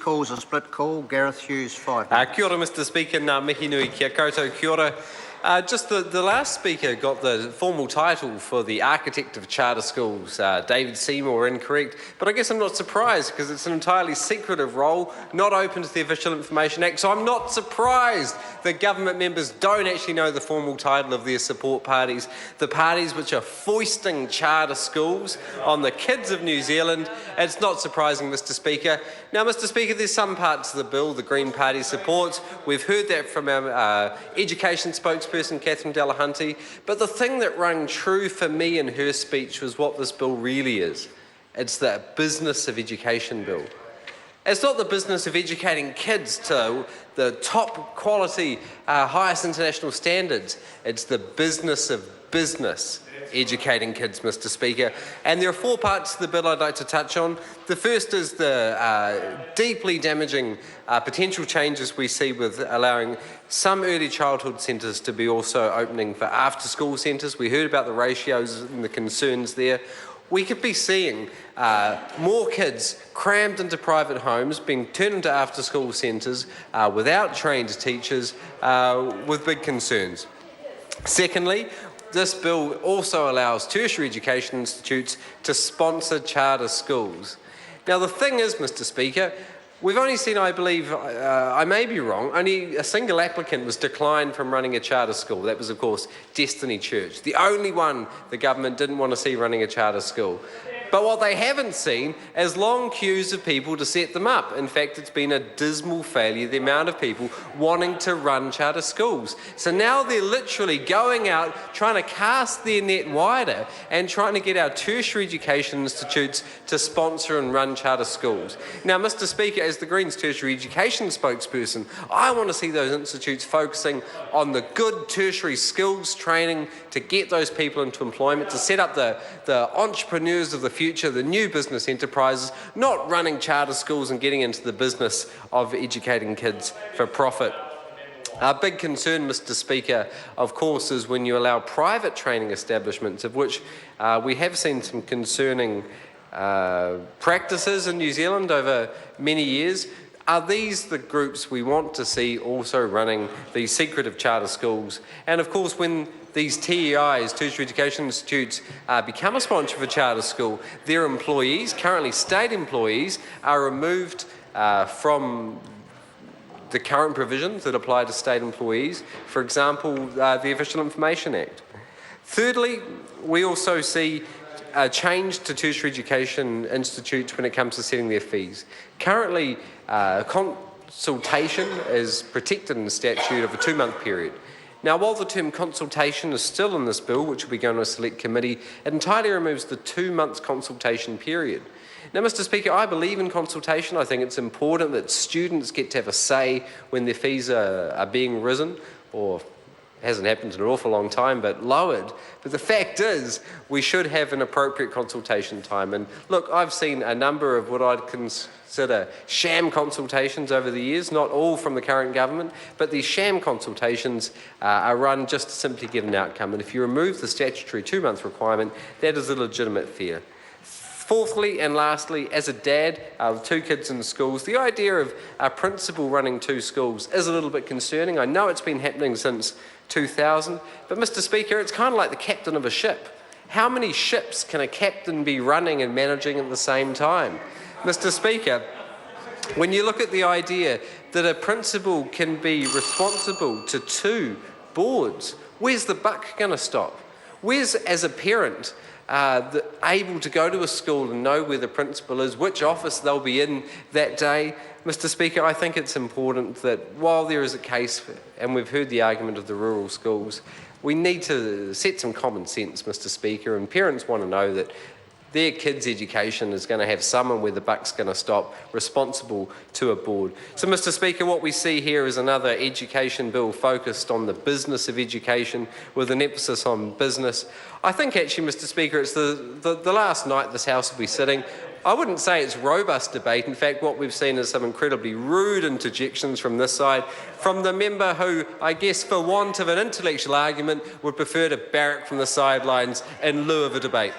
calls a split call. Gareth Hughes, 5 minutes. Kia ora, Mr Speaker. Ngā mihi nui kia koutou. Kia ora. Just the last speaker got the formal title for the architect of charter schools, David Seymour, incorrect. But I guess I'm not surprised because it's an entirely secretive role, not open to the Official Information Act. So I'm not surprised that government members don't actually know the formal title of their support parties, the parties which are foisting charter schools on the kids of New Zealand. It's not surprising, Mr Speaker. Now, Mr Speaker, there's some parts of the bill the Green Party supports. We've heard that from our education spokesperson, Catherine Delahunty. But the thing that rang true for me in her speech was what this bill really is. It's the business of education bill. It's not the business of educating kids to the top quality, highest international standards. It's the business of business educating kids, Mr Speaker. And there are 4 parts to the bill I'd like to touch on. The first is the deeply damaging potential changes we see with allowing some early childhood centres to be also opening for after-school centres. We heard about the ratios and the concerns there. We could be seeing more kids crammed into private homes, being turned into after-school centres without trained teachers, with big concerns. Secondly, this bill also allows tertiary education institutes to sponsor charter schools. Now, the thing is, Mr Speaker, we've only seen, I believe, I may be wrong, only a single applicant was declined from running a charter school. That was, of course, Destiny Church, the only one the government didn't want to see running a charter school. But what they haven't seen is long queues of people to set them up. In fact, it's been a dismal failure, the amount of people wanting to run charter schools. So now they're literally going out, trying to cast their net wider and trying to get our tertiary education institutes to sponsor and run charter schools. Now, Mr Speaker, as the Greens tertiary education spokesperson, I want to see those institutes focusing on the good tertiary skills training to get those people into employment, to set up the entrepreneurs of the future, the new business enterprises, not running charter schools and getting into the business of educating kids for profit. Our big concern, Mr Speaker, of course, is when you allow private training establishments, of which we have seen some concerning practices in New Zealand over many years. Are these the groups we want to see also running these secretive charter schools? And of course, when these TEIs, Tertiary Education Institutes, become a sponsor of a charter school, their employees, currently state employees, are removed from the current provisions that apply to state employees, for example, the Official Information Act. Thirdly, we also see a change to tertiary education institutes when it comes to setting their fees. Currently, consultation is protected in the statute of a 2-month period. Now, while the term consultation is still in this bill, which will be going to a select committee, it entirely removes the 2-month consultation period. Now, Mr Speaker, I believe in consultation. I think it's important that students get to have a say when their fees are being risen, or hasn't happened in an awful long time, but lowered. But the fact is, we should have an appropriate consultation time. And look, I've seen a number of what I'd consider sham consultations over the years, not all from the current government, but these sham consultations are run just to simply get an outcome. And if you remove the statutory 2-month requirement, that is a legitimate fear. Fourthly and lastly, as a dad with 2 kids in schools, the idea of a principal running 2 schools is a little bit concerning. I know it's been happening since 2000, but Mr Speaker, it's kind of like the captain of a ship. How many ships can a captain be running and managing at the same time? Mr Speaker, when you look at the idea that a principal can be responsible to 2 boards, where's the buck going to stop? Where's, as a parent, able to go to a school and know where the principal is, which office they'll be in that day? Mr Speaker, I think it's important that while there is a case, and we've heard the argument of the rural schools, we need to set some common sense, Mr Speaker, and parents want to know that their kids' education is going to have someone where the buck's going to stop, responsible to a board. So, Mr Speaker, what we see here is another education bill focused on the business of education with an emphasis on business. I think actually, Mr Speaker, it's the last night this House will be sitting. I wouldn't say it's robust debate. In fact, what we've seen is some incredibly rude interjections from this side, from the member who, I guess, for want of an intellectual argument, would prefer to barrack from the sidelines in lieu of a debate.